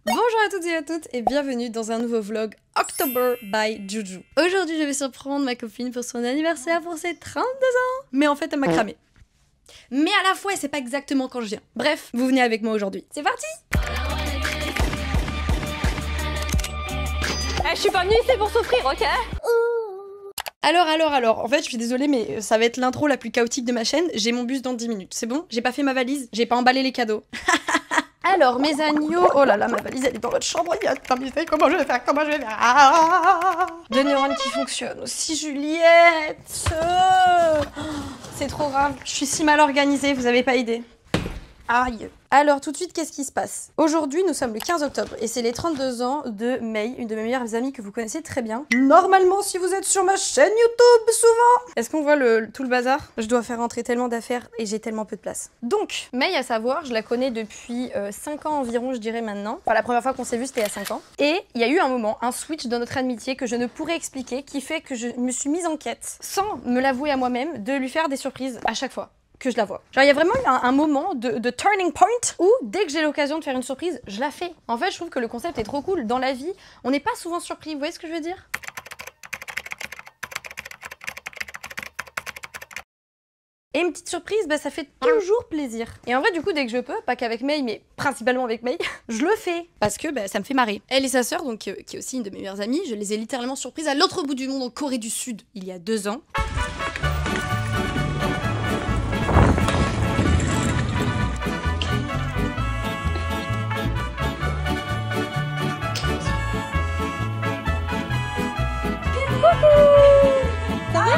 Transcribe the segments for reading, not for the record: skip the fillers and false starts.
Bonjour à toutes et à toutes et bienvenue dans un nouveau vlog October by Juju. Aujourd'hui je vais surprendre ma copine pour son anniversaire pour ses 32 ans. Mais en fait elle m'a cramé. Mais à la fois elle sait pas exactement quand je viens. Bref, vous venez avec moi aujourd'hui. C'est parti! Je suis pas venue ici pour souffrir, ok? Alors, en fait je suis désolée mais ça va être l'intro la plus chaotique de ma chaîne. J'ai mon bus dans 10 minutes, c'est bon? J'ai pas fait ma valise, j'ai pas emballé les cadeaux. Alors mes agneaux, oh là là ma valise elle est dans votre chambre, il y a putain mais comment je vais faire, Deux neurones qui fonctionnent aussi Juliette. C'est trop grave, je suis si mal organisée, vous avez pas idée. Aïe. Alors tout de suite, qu'est-ce qui se passe? Aujourd'hui, nous sommes le 15 octobre et c'est les 32 ans de May, une de mes meilleures amies que vous connaissez très bien. Normalement, si vous êtes sur ma chaîne YouTube, souvent. Est-ce qu'on voit tout le bazar? Je dois faire rentrer tellement d'affaires et j'ai tellement peu de place. Donc, May, à savoir, je la connais depuis 5 ans environ, je dirais maintenant. Enfin, la première fois qu'on s'est vu, c'était il y a 5 ans. Et il y a eu un moment, un switch dans notre amitié que je ne pourrais expliquer, qui fait que je me suis mise en quête, sans me l'avouer à moi-même, de lui faire des surprises à chaque fois que je la vois. Genre il y a vraiment eu un moment de turning point où dès que j'ai l'occasion de faire une surprise, je la fais. En fait, je trouve que le concept est trop cool. Dans la vie, on n'est pas souvent surpris, vous voyez ce que je veux dire? Et une petite surprise, bah, ça fait toujours plaisir. Et en vrai, du coup, dès que je peux, pas qu'avec May, mais principalement avec May, je le fais. Parce que bah, ça me fait marrer. Elle et sa sœur, donc, qui est aussi une de mes meilleures amies, je les ai littéralement surprises à l'autre bout du monde, en Corée du Sud, il y a 2 ans. Ça va?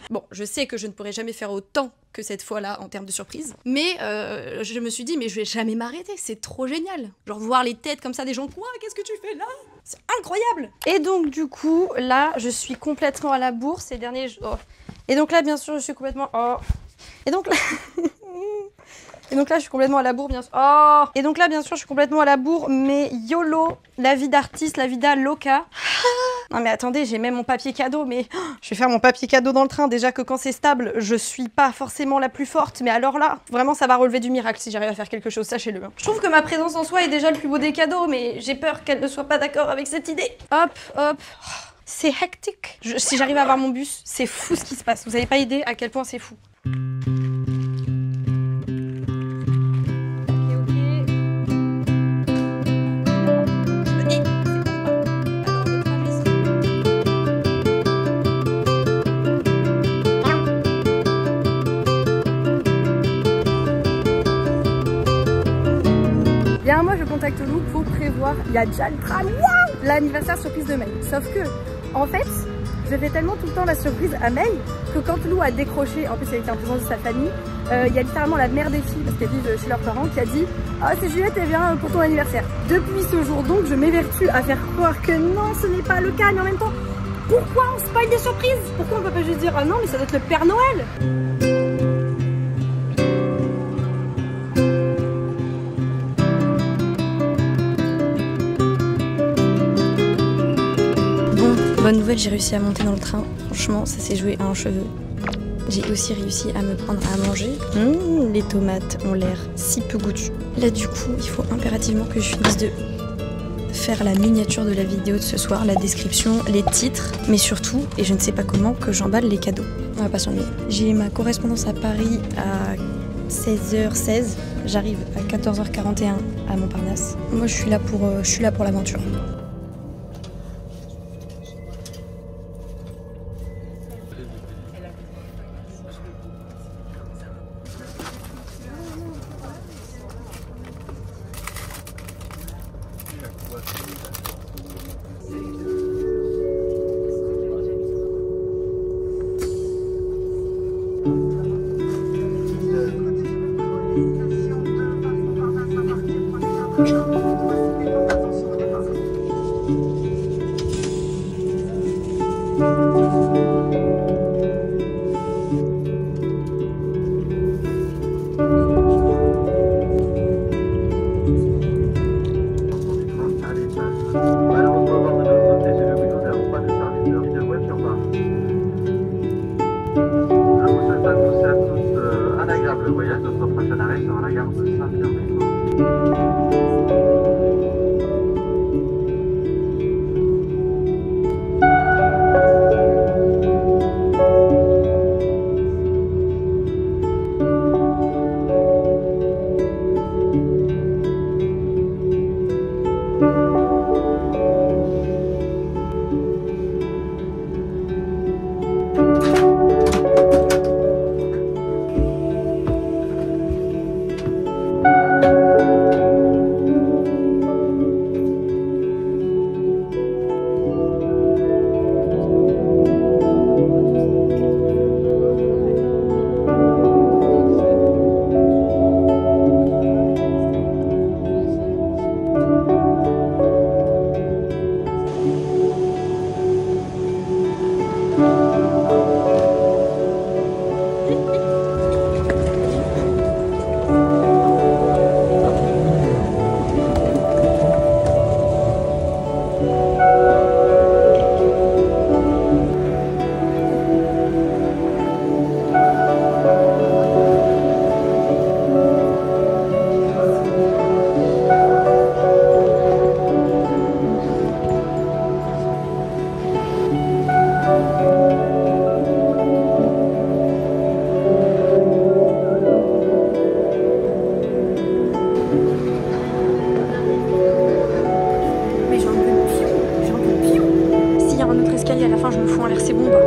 Bon, je sais que je ne pourrai jamais faire autant que cette fois-là en termes de surprise, mais je me suis dit, mais je vais jamais m'arrêter, c'est trop génial. Genre voir les têtes comme ça des gens, quoi, qu'est-ce que tu fais là? C'est incroyable! Et donc du coup, là, je suis complètement à la bourre ces derniers jours. Et donc là, bien sûr, je suis complètement... Oh. Et donc là... Et donc là, je suis complètement à la bourre, bien sûr. Oh. Et donc là, bien sûr, je suis complètement à la bourre, mais YOLO, la vie d'artiste, la vida loca. Non mais attendez, j'ai même mon papier cadeau, mais je vais faire mon papier cadeau dans le train. Déjà que quand c'est stable, je suis pas forcément la plus forte, mais alors là, vraiment, ça va relever du miracle si j'arrive à faire quelque chose, sachez-le. Je trouve que ma présence en soi est déjà le plus beau des cadeaux, mais j'ai peur qu'elle ne soit pas d'accord avec cette idée. Hop, hop. C'est hectique. Si j'arrive à avoir mon bus, c'est fou ce qui se passe. Vous avez pas idée à quel point c'est fou. Il y a un mois, je contacte Lou pour prévoir, il y a déjà le tram, l'anniversaire surprise de May. Sauf que, en fait, je fais tellement tout le temps la surprise à May que quand Lou a décroché, en plus elle était en présence de sa famille, il y a littéralement la mère des filles, parce qu'elles vivent chez leurs parents, qui a dit « Ah, c'est Juliette, elle vient pour ton anniversaire ». Depuis ce jour donc, je m'évertue à faire croire que non, ce n'est pas le cas, mais en même temps, pourquoi on spoil des surprises? Pourquoi on peut pas juste dire « Ah non, mais ça doit être le Père Noël ». Bonne nouvelle, j'ai réussi à monter dans le train. Franchement, ça s'est joué à un cheveu. J'ai aussi réussi à me prendre à manger. Les tomates ont l'air si peu goûtues. Là, du coup, il faut impérativement que je finisse de faire la miniature de la vidéo de ce soir, la description, les titres, mais surtout, et je ne sais pas comment, que j'emballe les cadeaux. On va pas s'ennuyer. J'ai ma correspondance à Paris à 16h16. J'arrive à 14h41 à Montparnasse. Moi, je suis là pour l'aventure. fin, je me fous en l'air, c'est bon bah.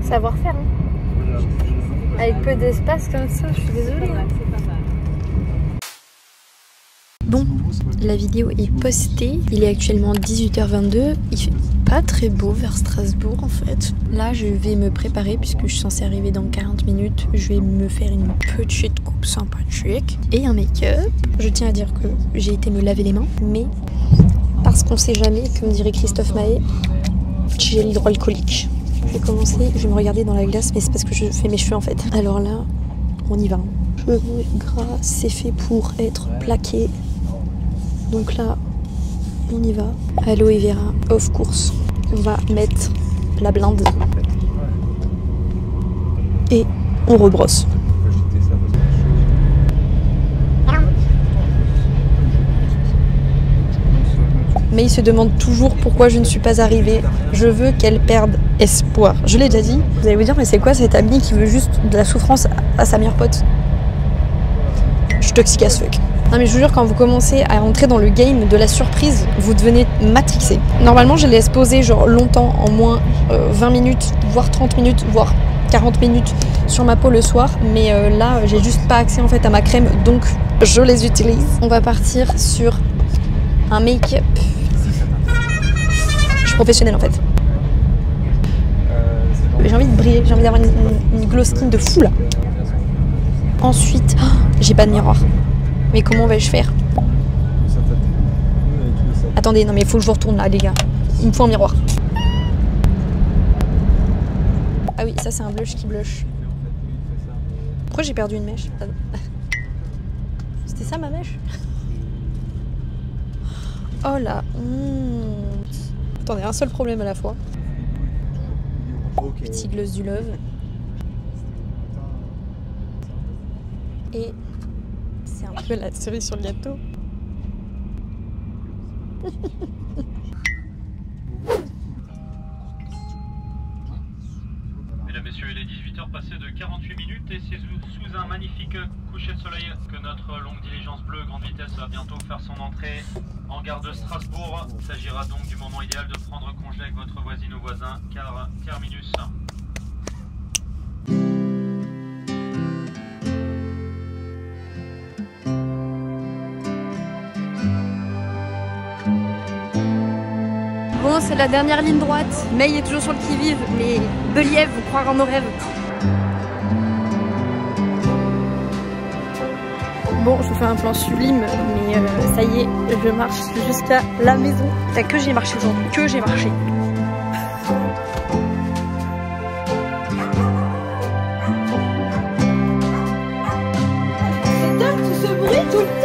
Savoir-faire, hein. Avec peu d'espace comme ça, je suis désolée. Hein. Bon, la vidéo est postée, il est actuellement 18h22, il fait pas très beau vers Strasbourg en fait. Là je vais me préparer puisque je suis censée arriver dans 40 minutes, je vais me faire une petite coupe sympathique et un make-up. Je tiens à dire que j'ai été me laver les mains, mais parce qu'on sait jamais, comme dirait Christophe Maé, j'ai l'hydroalcoolique. Je vais commencer, je vais me regarder dans la glace, mais c'est parce que je fais mes cheveux en fait. Alors là, on y va. Cheveux gras, c'est fait pour être plaqué. Donc là, on y va. Aloe vera, of course. On va mettre la blinde. Et on rebrosse. Mais il se demande toujours pourquoi je ne suis pas arrivée. Je veux qu'elle perde espoir. Je l'ai déjà dit. Vous allez vous dire, mais c'est quoi cet ami qui veut juste de la souffrance à sa meilleure pote? Je suis toxique as fuck. Non mais je vous jure, quand vous commencez à rentrer dans le game de la surprise, vous devenez matrixé. Normalement, je laisse poser genre longtemps, en moins 20 minutes, voire 30 minutes, voire 40 minutes sur ma peau le soir. Mais là, j'ai juste pas accès en fait à ma crème, donc je les utilise. On va partir sur un make-up. Je suis professionnelle en fait. J'ai envie de briller, j'ai envie d'avoir une glow skin de fou là. Ensuite, oh, j'ai pas de miroir. Mais comment vais-je faire? Attendez, non mais il faut que je vous retourne là, les gars. Il me faut un miroir. Ah oui, ça c'est un blush qui blush. Pourquoi j'ai perdu une mèche? C'était ça ma mèche? Oh la honte. Attendez, un seul problème à la fois. Petit gloss du Love. Et c'est un peu la cerise sur le gâteau. Mesdames, Messieurs, il est 18h passé de 48 minutes et c'est sous un magnifique coucher de soleil que notre longue diligence bleue grande vitesse va bientôt faire son entrée en gare de Strasbourg. Il s'agira donc du moment idéal de prendre congé avec votre voisine ou voisin car terminus. Bon, c'est la dernière ligne droite. May est toujours sur le qui-vive, mais Believ, vous croire en nos rêves. Bon, je vous fais un plan sublime, mais ça y est, je marche jusqu'à la maison. T'as que j'ai marché aujourd'hui, que j'ai marché. C'est dingue tout ce bruit tout le temps.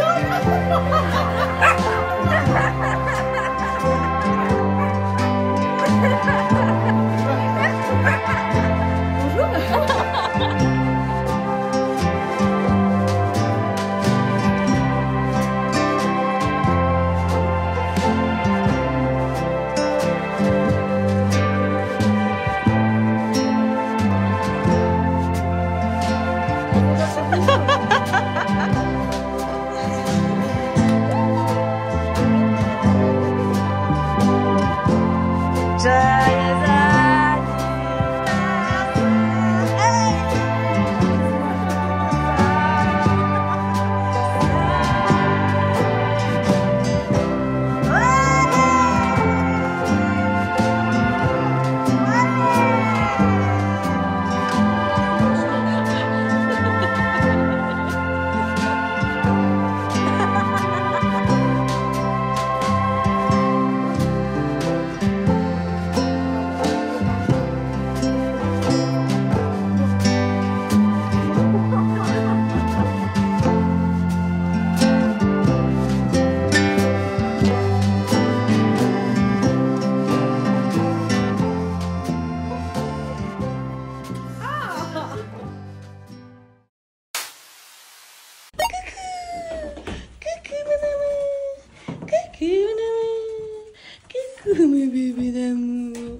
Coucou mes bébés d'amour.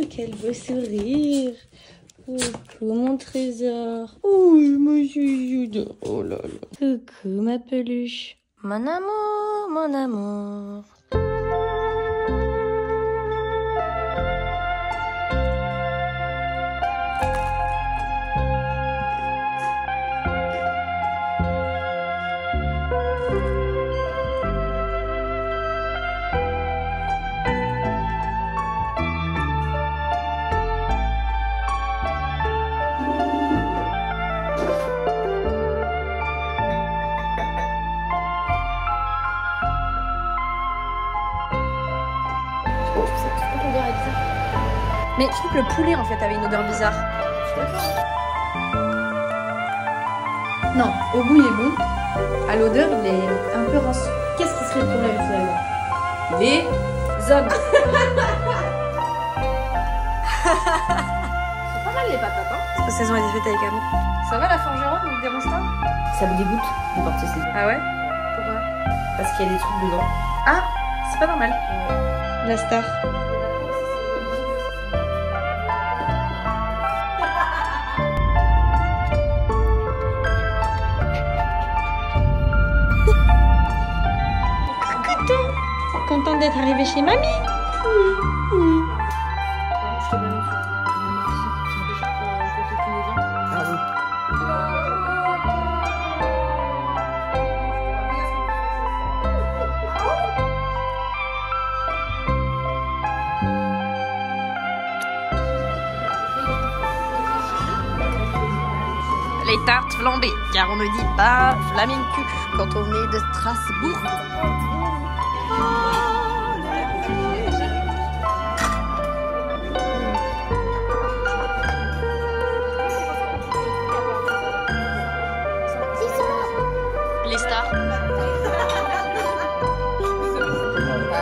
Quel beau sourire. Coucou mon trésor. Oh mon chouchou. Oh là là. Coucou ma peluche. Mon amour, mon amour. Mais je trouve que le poulet en fait avait une odeur bizarre. Non, au goût il est bon. À l'odeur il est un peu rance. Qu'est-ce qui serait le problème finalement? Les hommes. C'est pas mal les patates hein. C'est parce qu'elles ont été faites avec amour. Ça va la forgeron, ne vous dérange pas? Ça me dégoûte de porter ces. Ah ouais? Pourquoi? Parce qu'il y a des trucs dedans. Ah, c'est pas normal. La star. Contente d'être arrivée chez mamie. les tartes flambées, car on ne dit pas flamencu quand on est de Strasbourg. Les stars.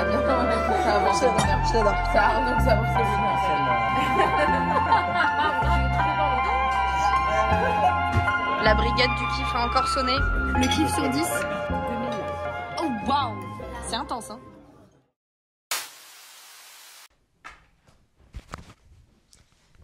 Je l'adore. Ça a donc savoir La brigade du kiff a encore sonné. Le kiff sur 10. Oh waouh, c'est intense hein.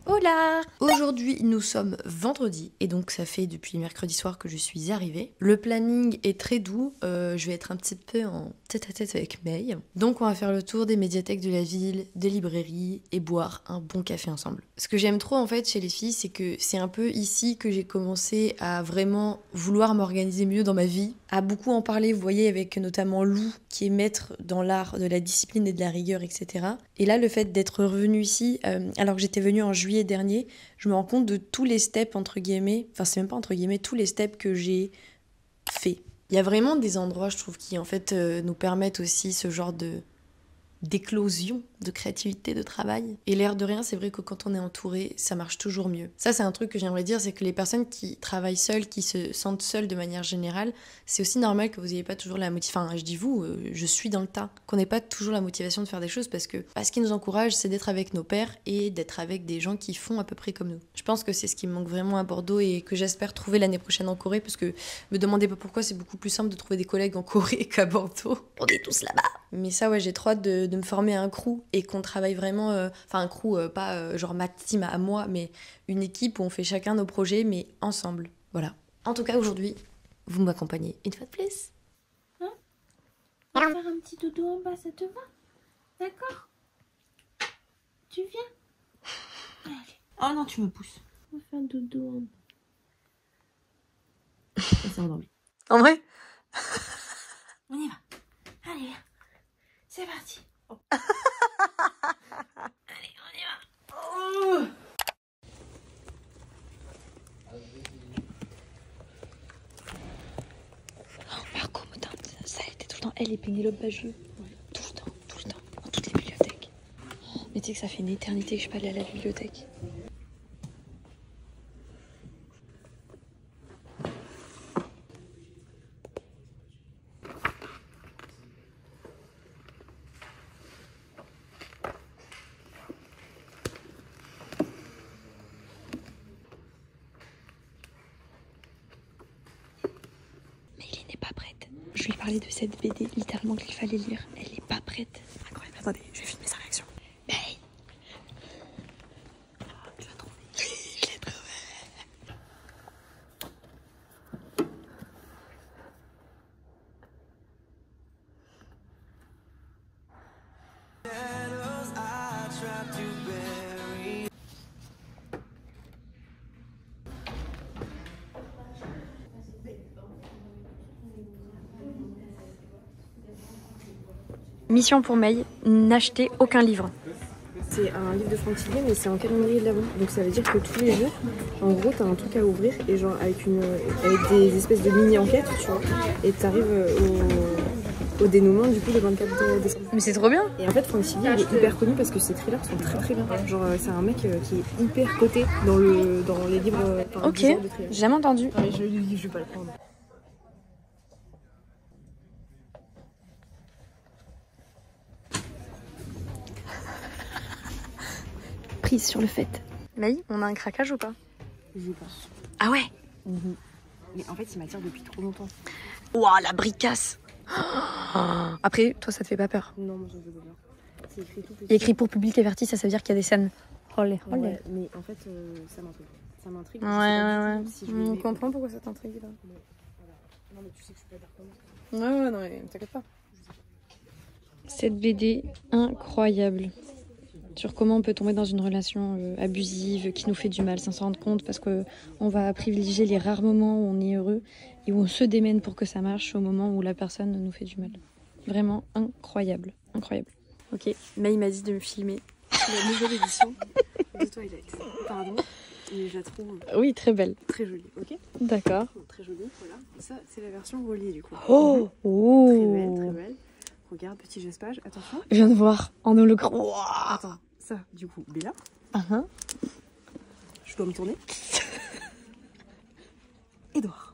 Hola! Aujourd'hui, nous sommes vendredi et donc ça fait depuis mercredi soir que je suis arrivée. Le planning est très doux, je vais être un petit peu en tête-à-tête avec May. Donc on va faire le tour des médiathèques de la ville, des librairies et boire un bon café ensemble. Ce que j'aime trop en fait chez les filles, c'est que c'est un peu ici que j'ai commencé à vraiment vouloir m'organiser mieux dans ma vie, à beaucoup en parler, vous voyez, avec notamment Lou qui est maître dans l'art de la discipline et de la rigueur, etc. Et là, le fait d'être revenue ici, alors que j'étais venue en juillet dernier, je me rends compte de tous les steps, entre guillemets, enfin c'est même pas entre guillemets, tous les steps que j'ai fait. Il y a vraiment des endroits, je trouve, qui en fait nous permettent aussi ce genre d'éclosion de créativité, de travail. Et l'air de rien, c'est vrai que quand on est entouré, ça marche toujours mieux. Ça, c'est un truc que j'aimerais dire, c'est que les personnes qui travaillent seules, qui se sentent seules de manière générale, c'est aussi normal que vous n'ayez pas toujours la motivation. Enfin, je dis vous, je suis dans le tas. Qu'on n'ait pas toujours la motivation de faire des choses parce que ce qui nous encourage, c'est d'être avec nos pairs et d'être avec des gens qui font à peu près comme nous. Je pense que c'est ce qui me manque vraiment à Bordeaux et que j'espère trouver l'année prochaine en Corée parce que me demandez pas pourquoi, c'est beaucoup plus simple de trouver des collègues en Corée qu'à Bordeaux. On est tous là-bas. Mais ça, ouais, j'ai trop hâte de me former à un crew et qu'on travaille vraiment, enfin un crew, pas genre ma team à moi, mais une équipe où on fait chacun nos projets, mais ensemble. Voilà. En tout cas, aujourd'hui, vous m'accompagnez une fois de plus. Hein? On va faire un petit dodo en bas, ça te va? D'accord? Tu viens? Allez. Oh non, tu me pousses. On va faire un dodo en bas. Elle s'est endormie. En vrai? On y va. Allez, viens. C'est parti. Oh. Allez, on y va. Oh. Marco Motin, ça a été tout le temps elle et Pénélope Bagieux. Tout le temps, dans toutes les bibliothèques. Mais tu sais que ça fait une éternité que je suis pas allée à la bibliothèque. Je lui ai parlé de cette BD, littéralement qu'il fallait lire. Elle n'est pas prête. Incroyable. Attendez, je vais filmer sa réaction. Hey, tu l'as trouvé? Je l'ai trouvé. Mission pour May, n'achetez aucun livre. C'est un livre de Franck Tillier, mais c'est en calendrier de l'avant. Donc ça veut dire que tous les jours, en gros, t'as un truc à ouvrir et genre avec des espèces de mini-enquêtes, tu vois. Et t'arrives au dénouement du coup le 24 décembre. Mais c'est trop bien. Et en fait, Franck Tillier, il est hyper connu parce que ses thrillers sont très très bien. Genre c'est un mec qui est hyper coté dans les livres. Ok, j'ai jamais entendu. Mais je lui dis, je vais pas le prendre. Prise sur le fait. May, on a un craquage ou pas? Je pense. Ah ouais? Mais en fait, il m'attire depuis trop longtemps. Ouah, la bricasse. Après, toi, ça te fait pas peur? Non, moi, je veux bien. C'est écrit tout petit. Il y a écrit pour public averti, ça veut dire qu'il y a des scènes. Olé, olé. Ouais, mais en fait, ça m'intrigue. Ça m'intrigue. Ouais. Si je On vais comprend pourquoi ça t'intrigue là. Mais, voilà. Non, mais tu sais que je suis pas d'accord. Ouais, non, mais t'inquiète pas. Cette BD incroyable sur comment on peut tomber dans une relation abusive qui nous fait du mal sans s'en rendre compte parce qu'on va privilégier les rares moments où on est heureux et où on se démène pour que ça marche au moment où la personne nous fait du mal. Vraiment incroyable, incroyable. Ok, May m'a dit de me filmer la nouvelle édition de Twilight. Pardon. mais je la trouve Oui, très belle. très jolie, ok? D'accord. Très jolie, voilà. Ça, c'est la version reliée du coup. Oh, Très belle. Regarde, petit geste page, attention. Je viens de voir en hologramme. Wow. Attends, ça, du coup, Bella. Uh-huh. Je dois me tourner. Edouard.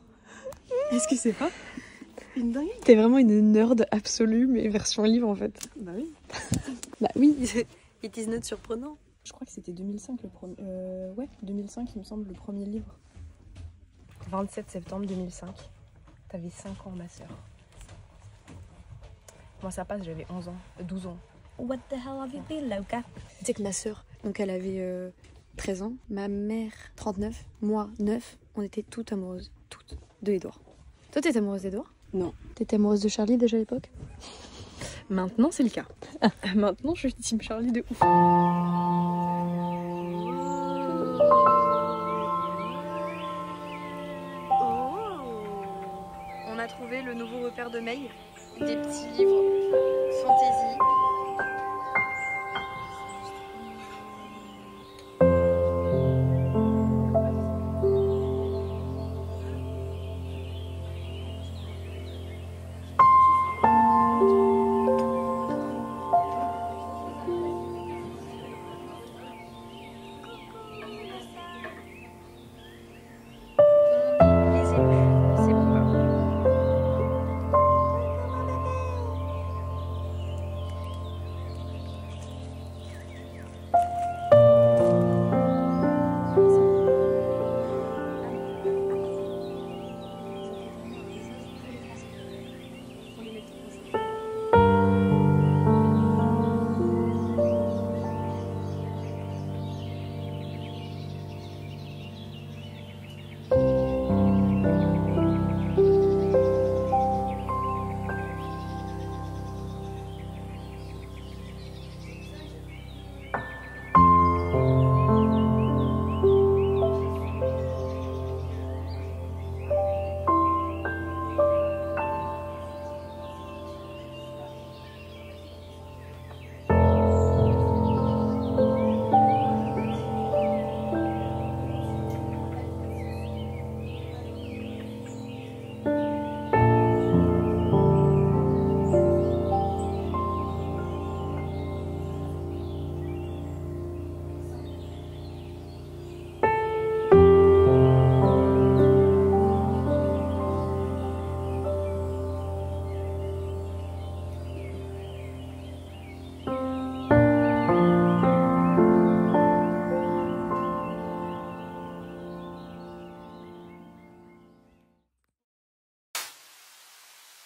Est-ce que c'est pas une dingue? T'es vraiment une nerd absolue, mais version livre en fait. Bah oui. Bah oui. It is not surprenant. Je crois que c'était 2005 le premier. Ouais, 2005 il me semble le premier livre. 27 septembre 2005. T'avais 5 ans ma soeur. Moi ça passe, j'avais 11 ans, 12 ans. What the hell have you been, Loka? Tu sais que ma sœur, donc elle avait 13 ans, ma mère 39, moi 9, on était toutes amoureuses, toutes, de Edouard. Toi t'étais amoureuse d'Edouard? Non. T'étais amoureuse de Charlie déjà à l'époque? Maintenant c'est le cas. Maintenant je suis team Charlie de ouf. On a trouvé le nouveau repère de May, des petits livres fantasy.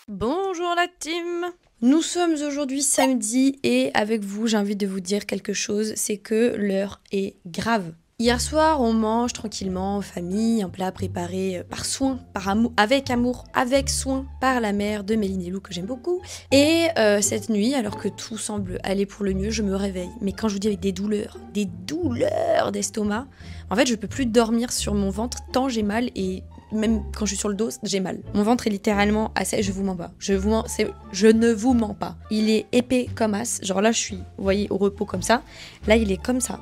Bonjour la team! Nous sommes aujourd'hui samedi et avec vous j'ai envie de vous dire quelque chose, c'est que l'heure est grave. Hier soir on mange tranquillement en famille, un plat préparé par soin, par amour, avec soin par la mère de Méline et Lou que j'aime beaucoup. Et cette nuit, alors que tout semble aller pour le mieux, je me réveille. Mais quand je vous dis avec des douleurs d'estomac, en fait je peux plus dormir sur mon ventre tant j'ai mal et... Même quand je suis sur le dos, j'ai mal. Mon ventre est littéralement assez... Je vous mens pas. Je ne vous mens pas. Il est épais comme as. Genre là, je suis, vous voyez, au repos comme ça. Là, il est comme ça.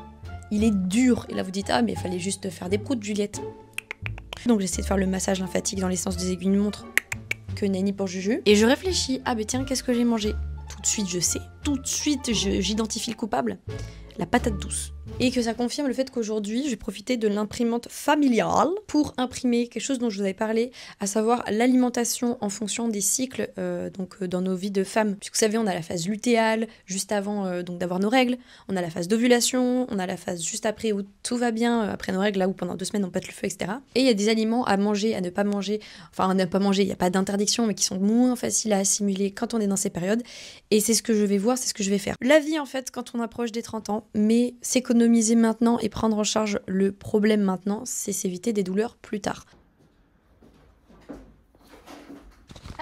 Il est dur. Et là, vous dites, ah, mais il fallait juste faire des proutes, Juliette. Donc, j'essaie de faire le massage lymphatique dans les sens des aiguilles de montre que nenni pour Juju. Et je réfléchis, ah, mais tiens, qu'est-ce que j'ai mangé? Tout de suite, je sais. Tout de suite, j'identifie le coupable. La patate douce. Et que ça confirme le fait qu'aujourd'hui, je vais profiter de l'imprimante familiale pour imprimer quelque chose dont je vous avais parlé, à savoir l'alimentation en fonction des cycles dans nos vies de femmes. Puisque vous savez, on a la phase lutéale, juste avant donc d'avoir nos règles, on a la phase d'ovulation, on a la phase juste après où tout va bien, après nos règles, là où pendant 2 semaines on pète le feu, etc. Et il y a des aliments à manger, à ne pas manger, enfin à ne pas manger, il n'y a pas d'interdiction, mais qui sont moins faciles à assimiler quand on est dans ces périodes. Et c'est ce que je vais voir, c'est ce que je vais faire. La vie en fait, quand on approche des 30 ans, mais s'économiser maintenant et prendre en charge le problème maintenant, c'est s'éviter des douleurs plus tard.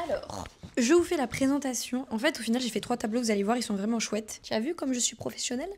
Alors, je vous fais la présentation. En fait, au final, j'ai fait 3 tableaux, vous allez voir, ils sont vraiment chouettes. Tu as vu comme je suis professionnelle?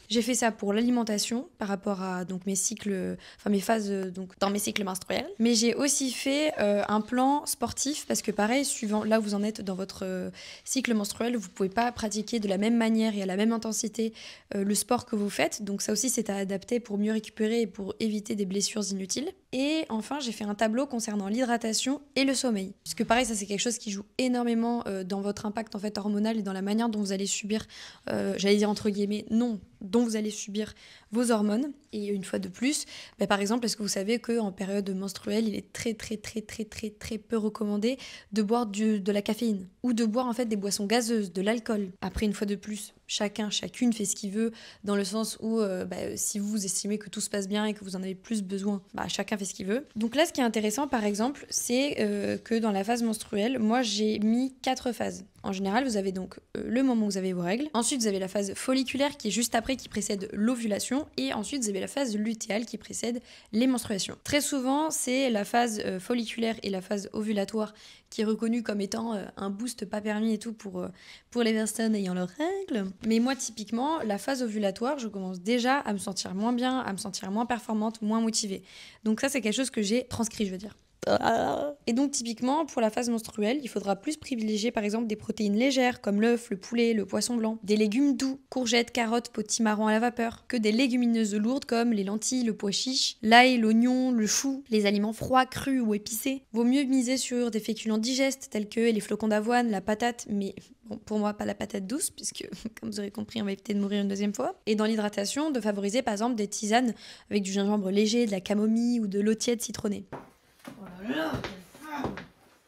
J'ai fait ça pour l'alimentation par rapport à donc mes cycles, enfin mes phases donc dans mes cycles menstruels. Mais j'ai aussi fait un plan sportif parce que pareil, suivant là où vous en êtes dans votre cycle menstruel, vous pouvez pas pratiquer de la même manière et à la même intensité le sport que vous faites. Donc ça aussi c'est à adapter pour mieux récupérer et pour éviter des blessures inutiles. Et enfin j'ai fait un tableau concernant l'hydratation et le sommeil. Puisque pareil ça c'est quelque chose qui joue énormément dans votre impact en fait hormonal et dans la manière dont vous allez subir, j'allais dire entre guillemets, non, dont vous allez subir vos hormones. Et une fois de plus, par exemple, est-ce que vous savez qu'en période menstruelle, il est très peu recommandé de boire de la caféine ou de boire en fait des boissons gazeuses, de l'alcool. Après, une fois de plus, chacune fait ce qu'il veut dans le sens où si vous estimez que tout se passe bien et que vous en avez plus besoin, chacun fait ce qu'il veut. Donc là, ce qui est intéressant, par exemple, c'est que dans la phase menstruelle, moi, j'ai mis 4 phases. En général, vous avez donc le moment où vous avez vos règles. Ensuite, vous avez la phase folliculaire qui est juste après, qui précède l'ovulation. Et ensuite, vous avez la phase lutéale qui précède les menstruations. Très souvent, c'est la phase folliculaire et la phase ovulatoire qui est reconnue comme étant un boost pas permis et tout pour les personnes ayant leurs règles. Mais moi, typiquement, la phase ovulatoire, je commence déjà à me sentir moins bien, à me sentir moins performante, moins motivée. Donc ça, c'est quelque chose que j'ai transcrit, je veux dire. Et donc typiquement pour la phase menstruelle, il faudra plus privilégier par exemple des protéines légères comme l'œuf, le poulet, le poisson blanc, des légumes doux, courgettes, carottes, potimarrons à la vapeur, que des légumineuses lourdes comme les lentilles, le pois chiche, l'ail, l'oignon, le chou, les aliments froids, crus ou épicés. Vaut mieux miser sur des féculents digestes tels que les flocons d'avoine, la patate, mais bon, pour moi, pas la patate douce, puisque, comme vous aurez compris, on va éviter de mourir une deuxième fois. Et dans l'hydratation, de favoriser par exemple des tisanes avec du gingembre léger, de la camomille ou de l'eau tiède citronnée. Oh là là, quelle femme!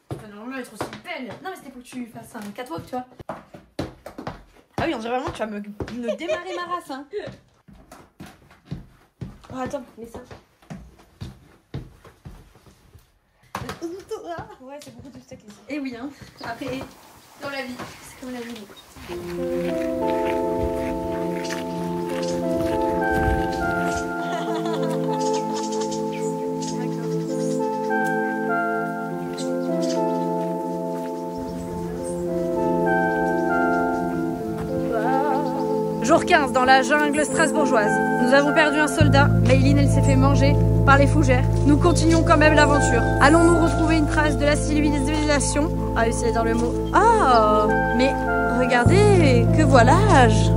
T'as normalement être aussi belle! Non, mais c'était pour que tu fasses un catwalk, tu vois. Ah oui, on dirait vraiment que tu vas me démarrer ma race, hein. Oh, attends, mets ça. Ouais, c'est beaucoup de steak ici. Et oui, hein. Après, Comme la vie. c'est comme la vie. Jour 15, dans la jungle strasbourgeoise. Nous avons perdu un soldat. Mayline, elle s'est fait manger par les fougères. Nous continuons quand même l'aventure. Allons-nous retrouver une trace de la civilisation? Ah, réussi à dire le mot. Oh, mais regardez, que voilà-je!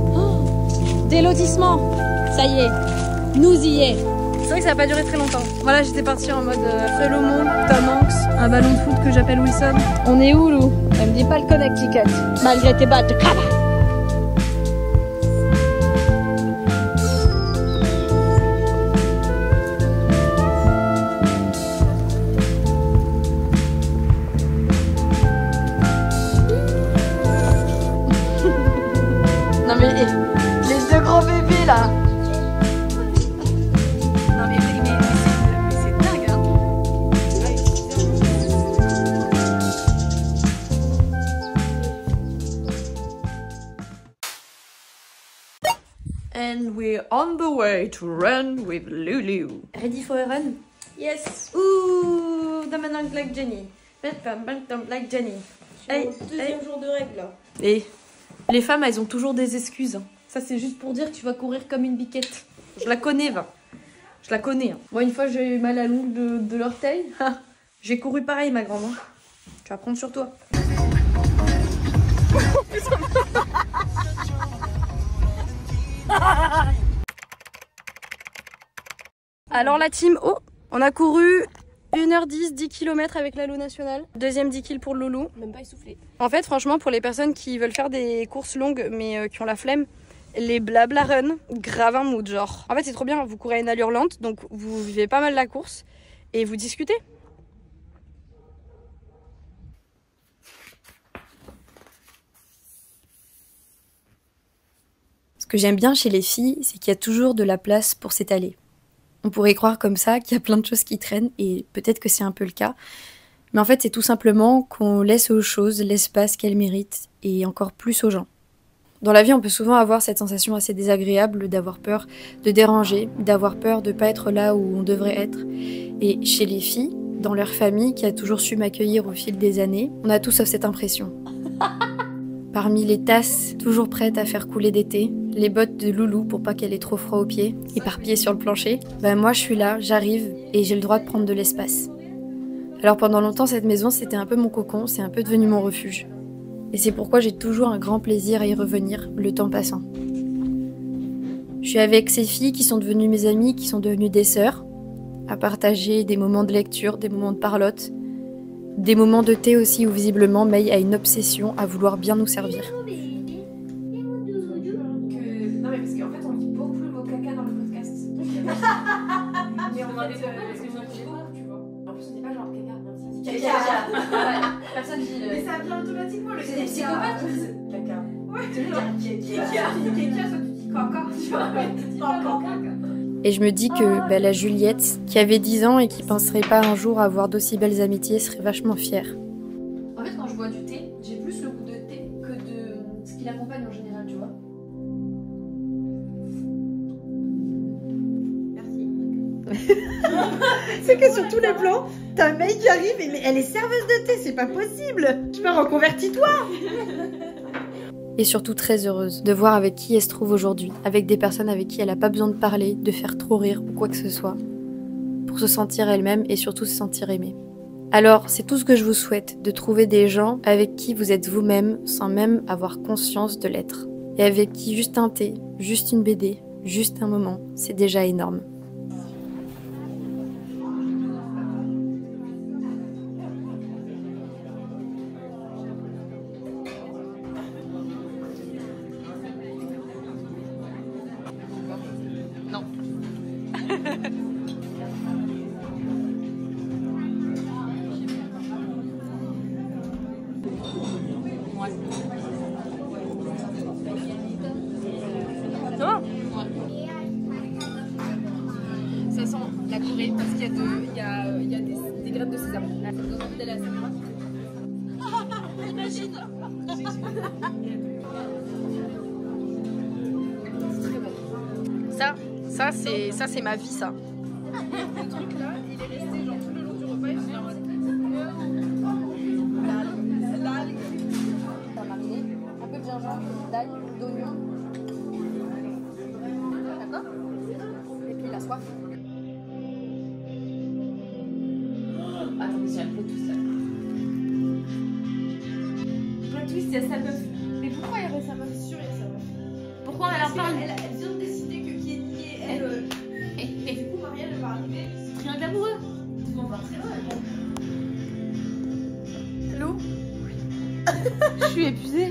Des lotissements. Ça y est, nous y est. C'est vrai que ça n'a pas duré très longtemps. Voilà, j'étais partie en mode Frelomont, Tom Hanks, un ballon de foot que j'appelle Wilson. On est où, Lou? Elle me dit pas le Connecticut, malgré tes battes de cabane. Non mais les deux gros bébés là. Non mais c'est dingue hein. And we're on the way to run with Lulu. Ready for a run? Yes! Ouh, dans maintenant like Jenny. Like Jenny. Hey, Deuxième jour de règle là. Et les femmes, elles ont toujours des excuses. Hein. Ça, c'est juste pour dire que tu vas courir comme une biquette. Je la connais, va. Je la connais. Hein. Moi, une fois, j'ai eu mal à l'ongle de l'orteil. J'ai couru pareil, ma grande. Hein. Tu vas prendre sur toi. Alors, la team, on a couru 1h10, 10 km avec la Loup nationale. Deuxième 10 kills pour le Loulou. Même pas essoufflé. En fait, franchement, pour les personnes qui veulent faire des courses longues mais qui ont la flemme, les blabla run, grave un mood, genre. En fait, c'est trop bien, vous courez à une allure lente, donc vous vivez pas mal la course et vous discutez. Ce que j'aime bien chez les filles, c'est qu'il y a toujours de la place pour s'étaler. On pourrait croire comme ça qu'il y a plein de choses qui traînent, et peut-être que c'est un peu le cas. Mais en fait, c'est tout simplement qu'on laisse aux choses l'espace qu'elles méritent, et encore plus aux gens. Dans la vie, on peut souvent avoir cette sensation assez désagréable d'avoir peur de déranger, d'avoir peur de ne pas être là où on devrait être. Et chez les filles, dans leur famille qui a toujours su m'accueillir au fil des années, on a tous cette impression. Parmi les tasses toujours prêtes à faire couler des thés, les bottes de Loulou pour pas qu'elle ait trop froid aux pieds, éparpillées sur le plancher, moi je suis là, j'arrive et j'ai le droit de prendre de l'espace. Alors pendant longtemps cette maison c'était un peu mon cocon, c'est un peu devenu mon refuge. Et c'est pourquoi j'ai toujours un grand plaisir à y revenir, le temps passant. Je suis avec ces filles qui sont devenues mes amies, qui sont devenues des sœurs, à partager des moments de lecture, des moments de parlotte, des moments de thé aussi où visiblement May a une obsession à vouloir bien nous servir. Non mais parce qu'en fait on dit beaucoup le mot caca dans le podcast. Mais on va des parce que moi j'ai pas, tu vois. En plus on dit pas genre caca, on dit caca. Personne dit. Mais ça vient automatiquement le. C'est des psychopathes qui disent caca. Ouais. Tu veux dire caca, soit tu dis caca, tu vois. Tu dis pas caca. Et je me dis que la Juliette, qui avait 10 ans et qui penserait pas un jour avoir d'aussi belles amitiés, serait vachement fière. En fait, quand je bois du thé, j'ai plus le goût de thé que de ce qui l'accompagne en général, tu vois. Merci. C'est que sur tous les plans, t'as un mec qui arrive et elle est serveuse de thé, c'est pas possible. Je peux reconvertis-toi. Et surtout très heureuse de voir avec qui elle se trouve aujourd'hui, avec des personnes avec qui elle n'a pas besoin de parler, de faire trop rire ou quoi que ce soit, pour se sentir elle-même et surtout se sentir aimée. Alors, c'est tout ce que je vous souhaite, de trouver des gens avec qui vous êtes vous-même sans même avoir conscience de l'être. Et avec qui juste un thé, juste une BD, juste un moment, c'est déjà énorme. Ça sent la Corée parce qu'il y a des graines de sésame. Là, ça me donne envie d'aller à Saint-Marc. Imagine. C'est très bon. Ça c'est ma vie, ça. Le truc là, il est resté genre tout le long du repas et je suis en mode. Ça mariné, un peu de gingembre, d'ail, d'oignon. D'accord? Et puis la soif. Attends, j'ai un peu tout ça. Le twist, il y a sa meuf. Mais pourquoi il y avait sa meuf? C'est sûr, il y a sa meuf. Pourquoi elle en parle? Elle vient de décider que Kenny et elle. Et du coup, Marielle va arriver. C'est triangle amoureux. On va très loin. Lou? Je suis épuisée.